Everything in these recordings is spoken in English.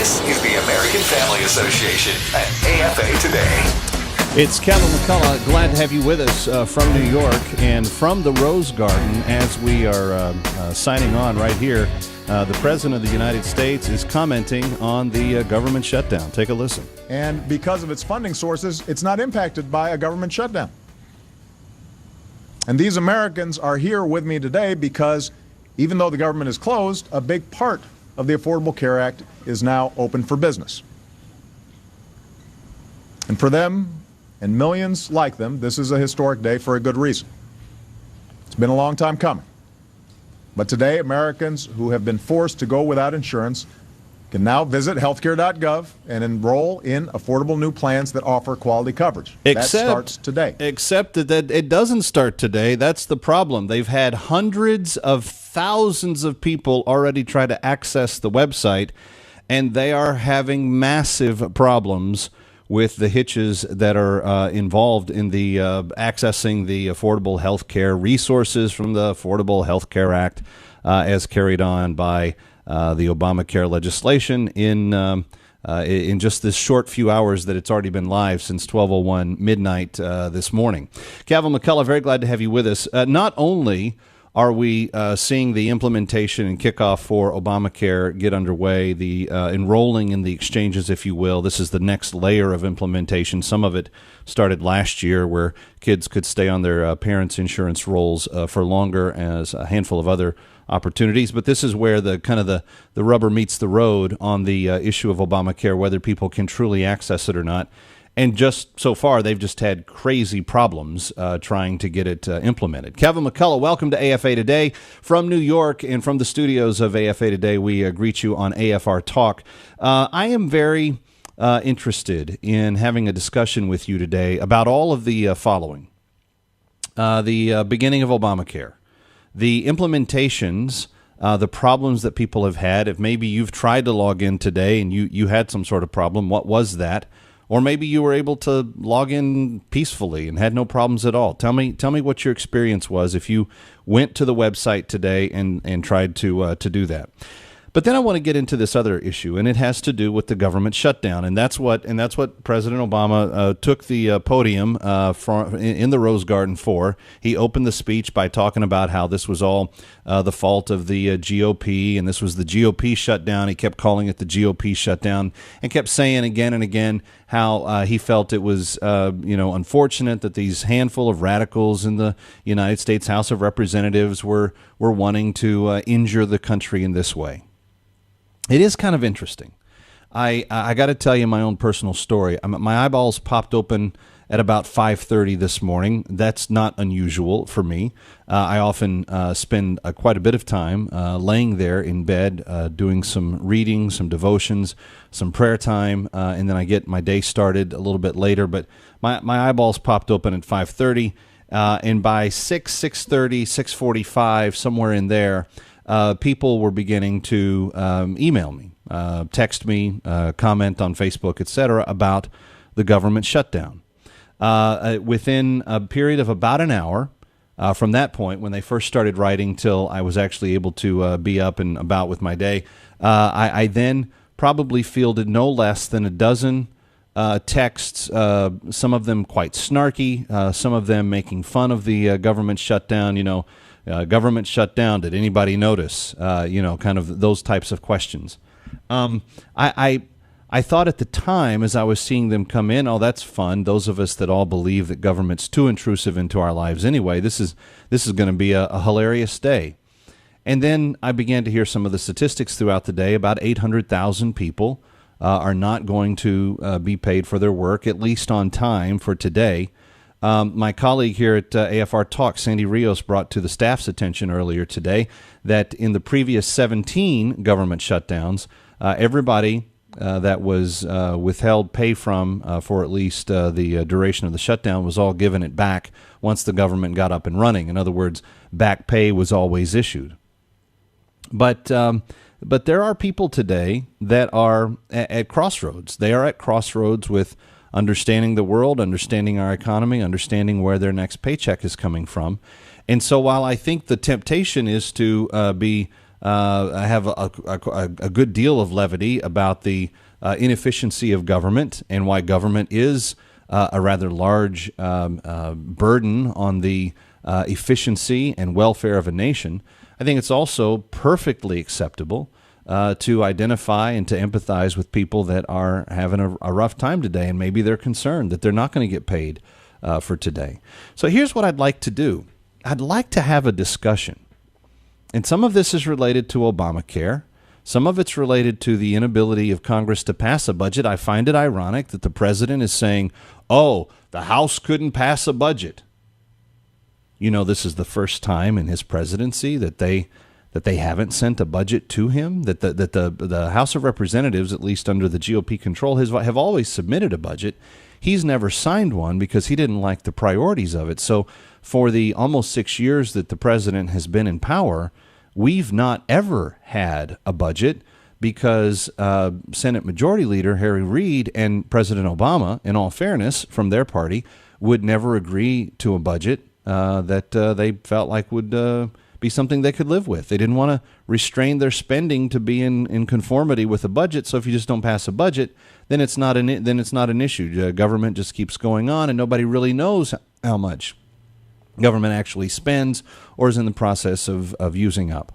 This is the American Family Association at AFA Today. It's Kevin McCullough. Glad to have you with us from New York and from the Rose Garden as we are signing on right here. The President of the United States is commenting on the government shutdown. Take a listen. And because of its funding sources, it's not impacted by a government shutdown. And these Americans are here with me today because even though the government is closed, a big part of the Affordable Care Act is now open for business. And for them, and millions like them, this is a historic day for a good reason. It's been a long time coming. But today, Americans who have been forced to go without insurance can now visit healthcare.gov and enroll in affordable new plans that offer quality coverage. That starts today. Except that it doesn't start today. That's the problem. They've had hundreds of thousands of people already try to access the website, and they are having massive problems with the hitches that are involved in the accessing the affordable health care resources from the Affordable Health Care Act as carried on by the Obamacare legislation in just this short few hours that it's already been live since 12:01 midnight this morning. Kevin McCullough, very glad to have you with us. Not only are we seeing the implementation and kickoff for Obamacare get underway, the enrolling in the exchanges, if you will. This is the next layer of implementation. Some of it started last year where kids could stay on their parents' insurance rolls for longer, as a handful of other opportunities. But this is where the rubber meets the road on the issue of Obamacare, whether people can truly access it or not. And just so far, they've just had crazy problems trying to get it implemented. Kevin McCullough, welcome to AFA Today. From New York and from the studios of AFA Today, we greet you on AFR Talk. I am very interested in having a discussion with you today about all of the following. The beginning of Obamacare, the implementations, the problems that people have had. If maybe you've tried to log in today and you had some sort of problem, what was that? Or maybe you were able to log in peacefully and had no problems at all. Tell me what your experience was if you went to the website today and tried to do that. But then I want to get into this other issue, and it has to do with the government shutdown, and that's what President Obama took the podium in the Rose Garden for. He opened the speech by talking about how this was all the fault of the GOP, and this was the GOP shutdown. He kept calling it the GOP shutdown, and kept saying again and again how he felt it was unfortunate that these handful of radicals in the United States House of Representatives were wanting to injure the country in this way. It is kind of interesting. I got to tell you my own personal story. My eyeballs popped open at about 5:30 this morning. That's not unusual for me. I often spend quite a bit of time laying there in bed doing some reading, some devotions, some prayer time, and then I get my day started a little bit later. But my eyeballs popped open at 5:30, and by 6:30, 6:45, somewhere in there, people were beginning to email me, text me, comment on Facebook, etc., about the government shutdown. Within a period of about an hour from that point, when they first started writing till I was actually able to be up and about with my day, I then probably fielded no less than a dozen texts, some of them quite snarky, some of them making fun of the government shutdown, government shutdown, did anybody notice? Kind of those types of questions. I thought at the time, as I was seeing them come in, oh, that's fun. Those of us that all believe that government's too intrusive into our lives anyway, this is going to be a hilarious day. And then I began to hear some of the statistics throughout the day. About 800,000 people are not going to be paid for their work, at least on time for today. My colleague here at AFR Talk, Sandy Rios, brought to the staff's attention earlier today that in the previous 17 government shutdowns, everybody that was withheld pay from for at least the duration of the shutdown was all given it back once the government got up and running. In other words, back pay was always issued. But there are people today that are at crossroads. They are at crossroads with understanding the world, understanding our economy, understanding where their next paycheck is coming from. And so while I think the temptation is to be I have a good deal of levity about the inefficiency of government and why government is a rather large burden on the efficiency and welfare of a nation. I think it's also perfectly acceptable to identify and to empathize with people that are having a rough time today, and maybe they're concerned that they're not going to get paid for today. So here's what I'd like to do. I'd like to have a discussion. And some of this is related to Obamacare. Some of it's related to the inability of Congress to pass a budget. I find it ironic that the president is saying, oh, the House couldn't pass a budget. You know, this is the first time in his presidency that they haven't sent a budget to him, that the House of Representatives, at least under the GOP control, have always submitted a budget. He's never signed one because he didn't like the priorities of it. So for the almost 6 years that the president has been in power, we've not ever had a budget because Senate Majority Leader Harry Reid and President Obama, in all fairness, from their party, would never agree to a budget that they felt like would be something they could live with. They didn't want to restrain their spending to be in conformity with a budget. So if you just don't pass a budget, then it's not an issue. Government just keeps going on, and nobody really knows how much government actually spends or is in the process of using up.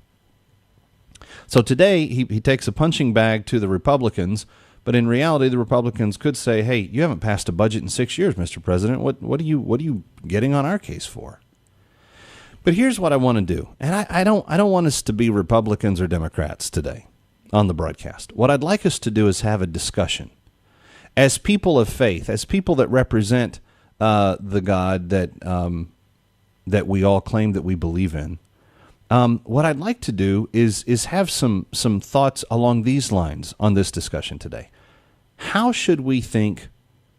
So today he takes a punching bag to the Republicans, but in reality the Republicans could say, "Hey, you haven't passed a budget in 6 years, Mr. President. What are you getting on our case for?" But here's what I want to do, and I don't want us to be Republicans or Democrats today on the broadcast. What I'd like us to do is have a discussion as people of faith, as people that represent the God that we all claim that we believe in. What I'd like to do is have some thoughts along these lines on this discussion today. How should we think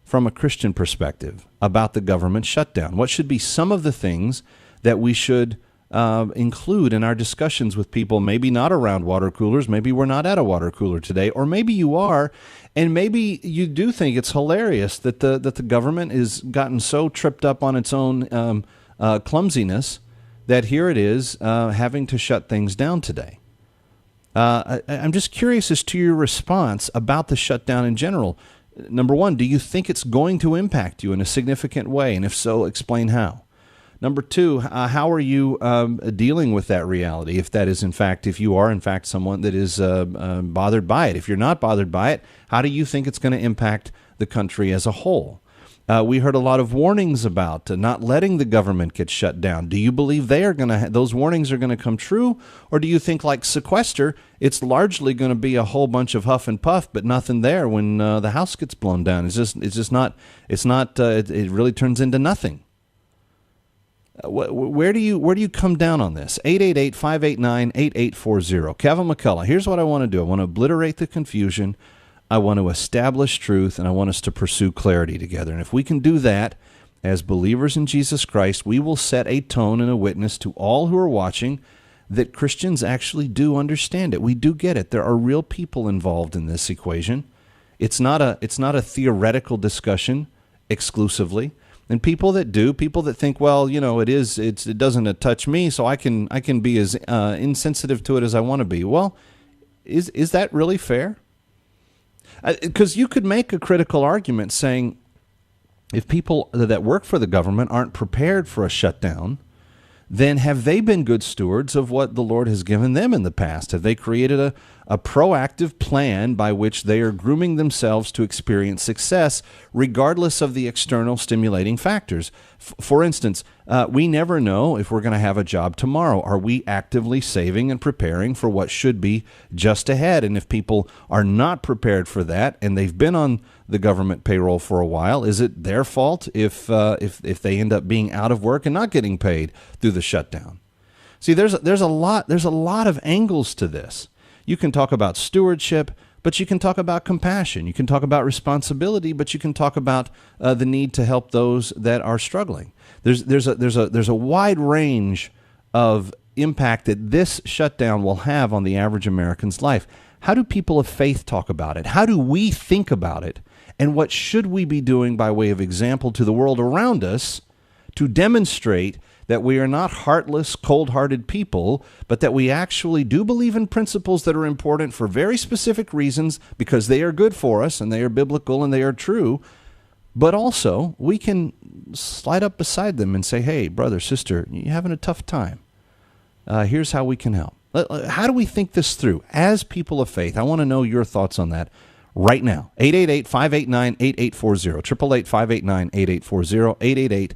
from a Christian perspective about the government shutdown? What should be some of the things that we should include in our discussions with people, maybe not around water coolers, maybe we're not at a water cooler today, or maybe you are, and maybe you do think it's hilarious that the government has gotten so tripped up on its own clumsiness that here it is having to shut things down today. I'm just curious as to your response about the shutdown in general. Number one, do you think it's going to impact you in a significant way? And if so, explain how. Number two, how are you dealing with that reality? If you are in fact someone that is bothered by it. If you're not bothered by it, how do you think it's going to impact the country as a whole? We heard a lot of warnings about not letting the government get shut down. Do you believe those warnings are going to come true, or do you think, like sequester, it's largely going to be a whole bunch of huff and puff, but nothing there when the house gets blown down? It really turns into nothing. Where do you come down on this? 888-589-8840. Kevin McCullough, here's what I want to do. I want to obliterate the confusion. I want to establish truth, and I want us to pursue clarity together. And if we can do that as believers in Jesus Christ, we will set a tone and a witness to all who are watching that Christians actually do understand it. We do get it. There are real people involved in this equation. It's not a theoretical discussion exclusively. And people that think, well, it doesn't touch me, so I can be as insensitive to it as I want to be. Well, is that really fair? Because you could make a critical argument saying if people that work for the government aren't prepared for a shutdown, then have they been good stewards of what the Lord has given them in the past? Have they created a proactive plan by which they are grooming themselves to experience success regardless of the external stimulating factors? For instance, we never know if we're going to have a job tomorrow. Are we actively saving and preparing for what should be just ahead? And if people are not prepared for that and they've been on the government payroll for a while, is it their fault if they end up being out of work and not getting paid through the shutdown? See, there's a lot of angles to this. You can talk about stewardship, but you can talk about compassion. You can talk about responsibility, but you can talk about the need to help those that are struggling. There's a wide range of impact that this shutdown will have on the average American's life. How do people of faith talk about it? How do we think about it? And what should we be doing by way of example to the world around us to demonstrate that we are not heartless, cold-hearted people, but that we actually do believe in principles that are important for very specific reasons because they are good for us and they are biblical and they are true. But also, we can slide up beside them and say, hey, brother, sister, you're having a tough time. Here's how we can help. How do we think this through as people of faith? I want to know your thoughts on that right now. 888-589-8840. 888-589-8840.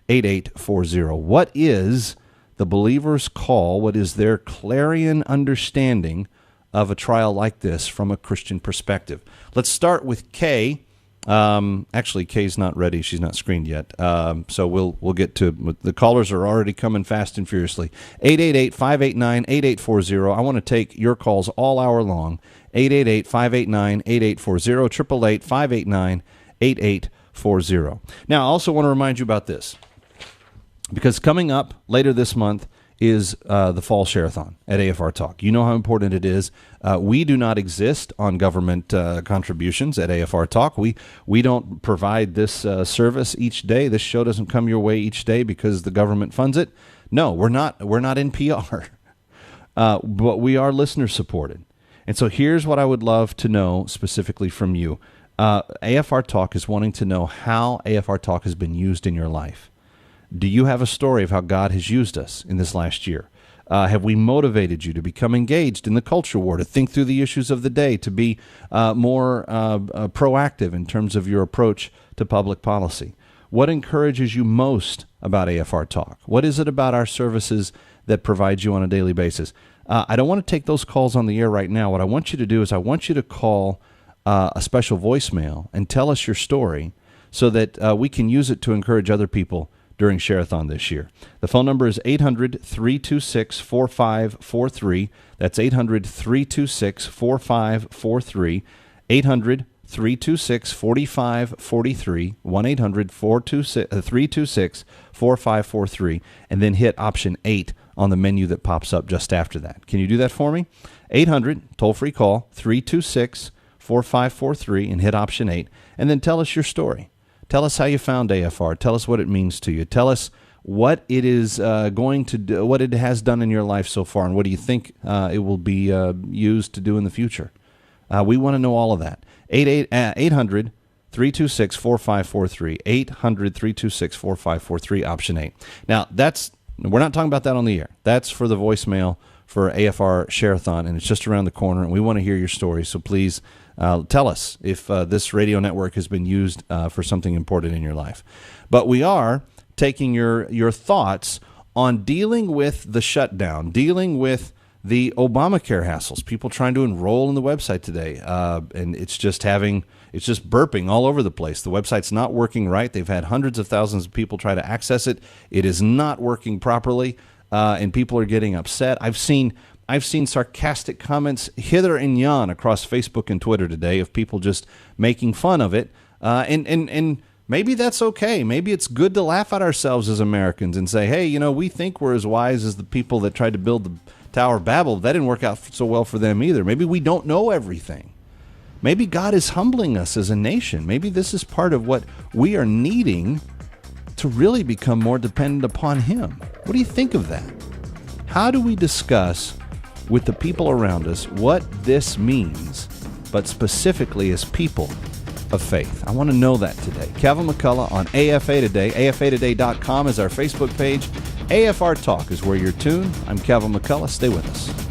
888-589-8840. What is the believer's call? What is their clarion understanding of a trial like this from a Christian perspective? Let's start with Kay. Actually, Kay's not ready. She's not screened yet. So we'll get to the callers are already coming fast and furiously. 888-589-8840. I want to take your calls all hour long. 888-589-8840. 888-589-8840. Now, I also want to remind you about this, because coming up later this month is the Fall Share-a-thon at AFR Talk. You know how important it is. We do not exist on government contributions at AFR Talk. We don't provide this service each day. This show doesn't come your way each day because the government funds it. No, we're not NPR, but we are listener supported. And so here's what I would love to know specifically from you. AFR Talk is wanting to know how AFR Talk has been used in your life. Do you have a story of how God has used us in this last year? Have we motivated you to become engaged in the culture war, to think through the issues of the day, to be more proactive in terms of your approach to public policy? What encourages you most about AFR Talk? What is it about our services that provides you on a daily basis? I don't want to take those calls on the air right now. What I want you to do is I want you to call a special voicemail and tell us your story so that we can use it to encourage other people during Share-a-thon this year. The phone number is 800-326-4543. That's 800-326-4543. 800-326-4543. 1-800-326-4543. And then hit option 8 on the menu that pops up just after that. Can you do that for me? 800, toll-free call, 326-4543, and hit option 8. And then tell us your story. Tell us how you found AFR. Tell us what it means to you. Tell us what it is going to do, what it has done in your life so far, and what do you think it will be used to do in the future. We want to know all of that. 800-326-4543. 800-326-4543, option 8. Now, we're not talking about that on the air. That's for the voicemail for AFR Share-a-thon, and it's just around the corner, and we want to hear your story, so please tell us if this radio network has been used for something important in your life. But we are taking your thoughts on dealing with the shutdown, dealing with the Obamacare hassles, people trying to enroll in the website today, and it's just burping all over the place. The website's not working right. They've had hundreds of thousands of people try to access it. It is not working properly, and people are getting upset. I've seen sarcastic comments hither and yon across Facebook and Twitter today of people just making fun of it. And maybe that's okay. Maybe it's good to laugh at ourselves as Americans and say, hey, we think we're as wise as the people that tried to build the Tower of Babel. That didn't work out so well for them either. Maybe we don't know everything. Maybe God is humbling us as a nation. Maybe this is part of what we are needing to really become more dependent upon Him. What do you think of that? How do we discuss with the people around us what this means, but specifically as people of faith? I want to know that today. Kevin McCullough on AFA Today. AFAtoday.com is our Facebook page. AFR Talk is where you're tuned. I'm Kevin McCullough. Stay with us.